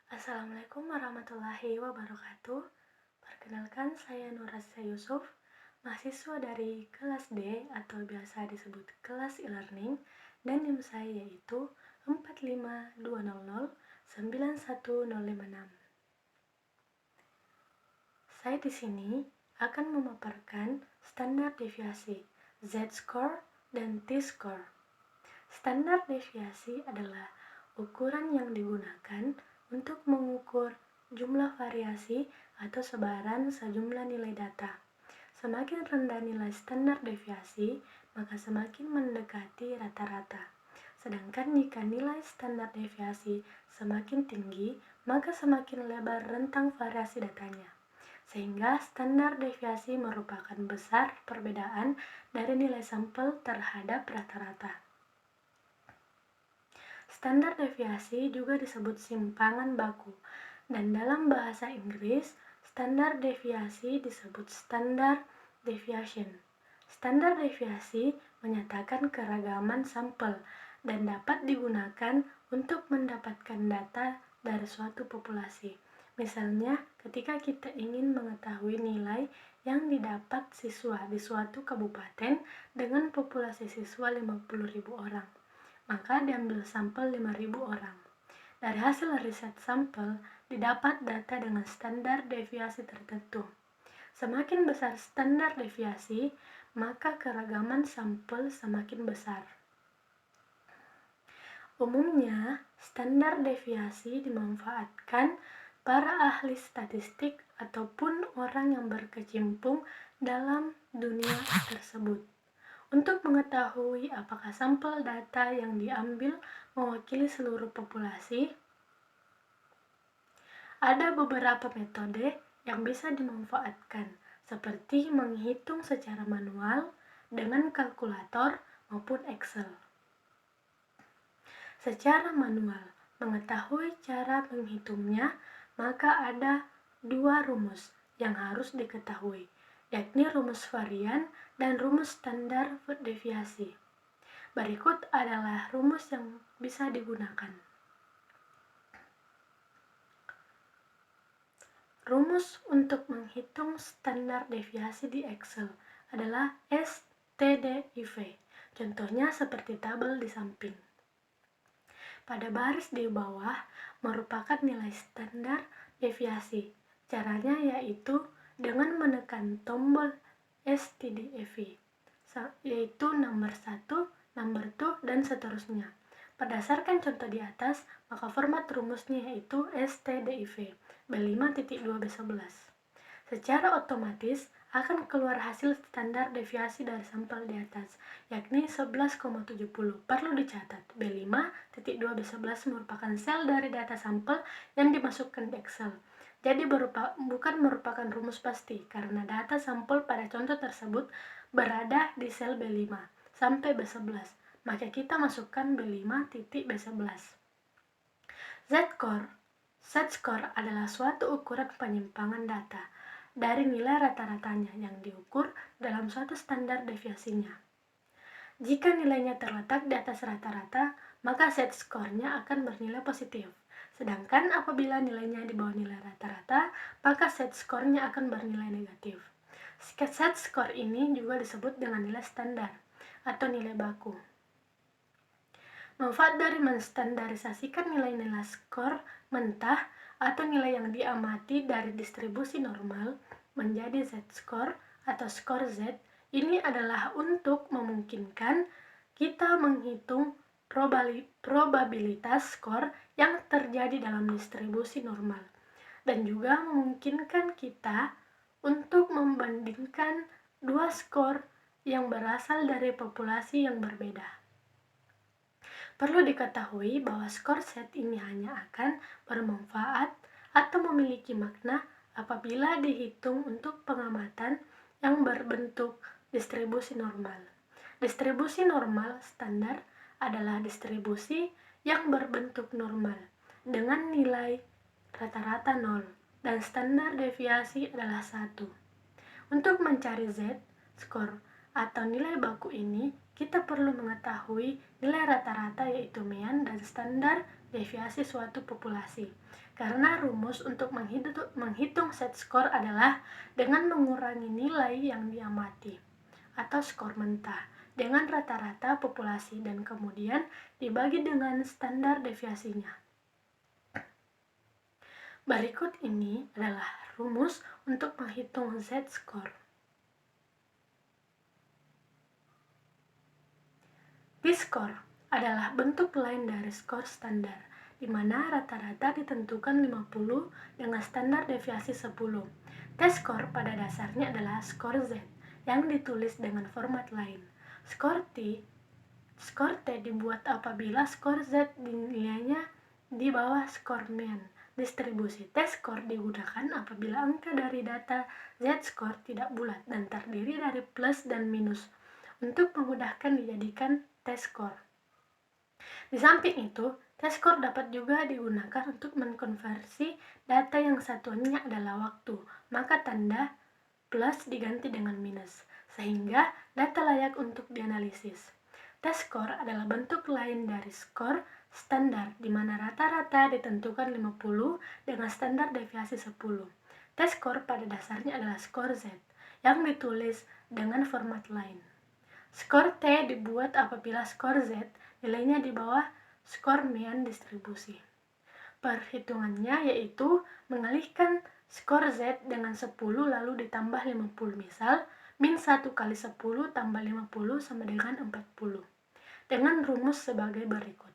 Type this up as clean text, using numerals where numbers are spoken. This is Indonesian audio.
Assalamualaikum warahmatullahi wabarakatuh. Perkenalkan, saya Nurasya Yusuf, mahasiswa dari kelas D atau biasa disebut kelas e-learning, dan NIM saya yaitu 45200 91056. Saya di sini akan memaparkan standar deviasi, Z-score dan T-score. Standar deviasi adalah ukuran yang digunakan untuk mengukur jumlah variasi atau sebaran sejumlah nilai data. Semakin rendah nilai standar deviasi, maka semakin mendekati rata-rata. Sedangkan jika nilai standar deviasi semakin tinggi, maka semakin lebar rentang variasi datanya. Sehingga standar deviasi merupakan besar perbedaan dari nilai sampel terhadap rata-rata. Standar deviasi juga disebut simpangan baku, dan dalam bahasa Inggris, standar deviasi disebut standard deviation. Standar deviasi menyatakan keragaman sampel dan dapat digunakan untuk mendapatkan data dari suatu populasi. Misalnya, ketika kita ingin mengetahui nilai yang didapat siswa di suatu kabupaten dengan populasi siswa 50.000 orang, maka diambil sampel 5.000 orang. Dari hasil riset sampel, didapat data dengan standar deviasi tertentu. Semakin besar standar deviasi, maka keragaman sampel semakin besar. Umumnya, standar deviasi dimanfaatkan para ahli statistik ataupun orang yang berkecimpung dalam dunia tersebut untuk mengetahui apakah sampel data yang diambil mewakili seluruh populasi. Ada beberapa metode yang bisa dimanfaatkan, seperti menghitung secara manual dengan kalkulator maupun Excel. Secara manual, mengetahui cara menghitungnya, maka ada dua rumus yang harus diketahui, yakni rumus varian dan rumus standar deviasi. Berikut adalah rumus yang bisa digunakan. Rumus untuk menghitung standar deviasi di Excel adalah STDIV. Contohnya seperti tabel di samping. Pada baris di bawah merupakan nilai standar deviasi. Caranya yaitu dengan menekan tombol STDIV, yaitu nomor 1, nomor 2, dan seterusnya. Berdasarkan contoh di atas, maka format rumusnya yaitu STDIV B5.2B11. Secara otomatis akan keluar hasil standar deviasi dari sampel di atas, yakni 11,70. Perlu dicatat, B5.2B11 merupakan sel dari data sampel yang dimasukkan di Excel. Jadi bukan merupakan rumus pasti, karena data sampel pada contoh tersebut berada di sel B5 sampai B11. Maka kita masukkan B5.B11. Z-score adalah suatu ukuran penyimpangan data dari nilai rata-ratanya yang diukur dalam suatu standar deviasinya. Jika nilainya terletak di atas rata-rata, maka Z-score-nya akan bernilai positif. Sedangkan apabila nilainya di bawah nilai rata-rata, maka Z-score-nya akan bernilai negatif. Z-score ini juga disebut dengan nilai standar atau nilai baku. Manfaat dari menstandarisasikan nilai-nilai skor mentah atau nilai yang diamati dari distribusi normal menjadi Z-score atau skor Z ini adalah untuk memungkinkan kita menghitung probabilitas skor yang terjadi dalam distribusi normal, dan juga memungkinkan kita untuk membandingkan dua skor yang berasal dari populasi yang berbeda. Perlu diketahui bahwa skor Z ini hanya akan bermanfaat atau memiliki makna apabila dihitung untuk pengamatan yang berbentuk distribusi normal. Distribusi normal standar adalah distribusi yang berbentuk normal dengan nilai rata-rata 0 dan standar deviasi adalah 1. Untuk mencari Z-score atau nilai baku ini, kita perlu mengetahui nilai rata-rata yaitu mean dan standar deviasi suatu populasi. Karena rumus untuk menghitung set skor adalah dengan mengurangi nilai yang diamati atau skor mentah dengan rata-rata populasi dan kemudian dibagi dengan standar deviasinya. Berikut ini adalah rumus untuk menghitung z-score. P-score adalah bentuk lain dari skor standar, di mana rata-rata ditentukan 50 dengan standar deviasi 10. T-score pada dasarnya adalah skor Z yang ditulis dengan format lain. Skor T dibuat apabila skor Z nilainya di bawah skor mean. Distribusi T-score digunakan apabila angka dari data Z-score tidak bulat dan terdiri dari plus dan minus untuk memudahkan dijadikan T-score. Di samping itu, T-score dapat juga digunakan untuk mengkonversi data yang satuannya adalah waktu, maka tanda plus diganti dengan minus, sehingga data layak untuk dianalisis. T-score adalah bentuk lain dari skor standar, di mana rata-rata ditentukan 50 dengan standar deviasi 10. T-score pada dasarnya adalah skor Z, yang ditulis dengan format lain. Skor T dibuat apabila skor Z nilainya di bawah skor mean distribusi. Perhitungannya yaitu mengalihkan skor Z dengan 10 lalu ditambah 50. Misal, min 1 kali 10 tambah 50 sama dengan 40. Dengan rumus sebagai berikut.